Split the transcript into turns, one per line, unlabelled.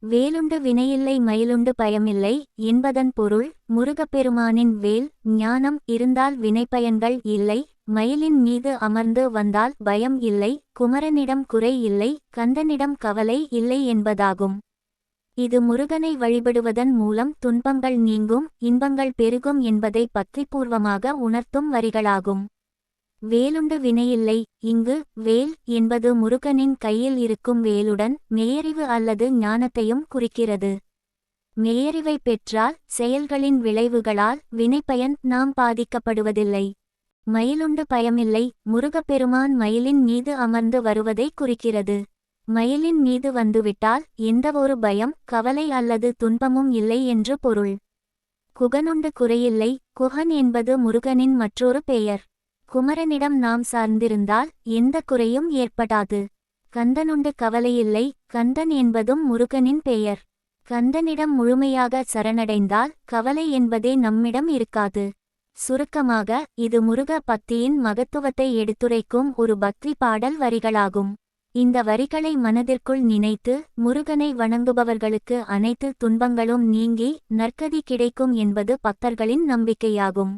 வேலுண்டு வினையில்லை மயிலுண்டு பயமில்லை என்பதன் பொருள், முருகப்பெருமானின் வேல் ஞானம் இருந்தால் வினைப்பயன்கள் இல்லை, மயிலின் மீது அமர்ந்து வந்தால் பயம் இல்லை, குமரனிடம் குறை இல்லை, கந்தனிடம் கவலை இல்லை என்பதாகும். இது முருகனை வழிபடுவதன் மூலம் துன்பங்கள் நீங்கும், இன்பங்கள் பெருகும் என்பதை பக்திபூர்வமாக உணர்த்தும் வரிகளாகும். வேலுண்டு வினையில்லை. இங்கு வேல் என்பது முருகனின் கையில் இருக்கும் வேலுடன் மெய்யறிவு அல்லது ஞானத்தையும் குறிக்கிறது. மெய்யறிவை பெற்றால் செயல்களின் விளைவுகளால் வினைப்பயன் நாம் பாதிக்கப்படுவதில்லை. மயிலுண்டு பயமில்லை. முருகப்பெருமான் மயிலின் மீது அமர்ந்து வருவதை குறிக்கிறது. மயிலின் மீது வந்துவிட்டால் எந்தவொரு பயம், கவலை அல்லது துன்பமும் இல்லை என்று பொருள். குகனுண்டு குறையில்லை. குகன் என்பது முருகனின் மற்றொரு பெயர். குமரனிடம் நாம் சார்ந்திருந்தால் எந்த குறையும் ஏற்படாது. கந்தனுண்டு கவலையில்லை. கந்தன் என்பதும் முருகனின் பெயர். கந்தனிடம் முழுமையாக சரணடைந்தால் கவலை என்பதே நம்மிடம் இருக்காது. சுருக்கமாக, இது முருக பக்தியின் மகத்துவத்தை எடுத்துரைக்கும் ஒரு பக்தி பாடல் வரிகளாகும். இந்த வரிகளை மனதிற்குள் நினைத்து முருகனை வணங்குபவர்களுக்கு அனைத்து துன்பங்களும் நீங்கி நற்கதி கிடைக்கும் என்பது பக்தர்களின் நம்பிக்கையாகும்.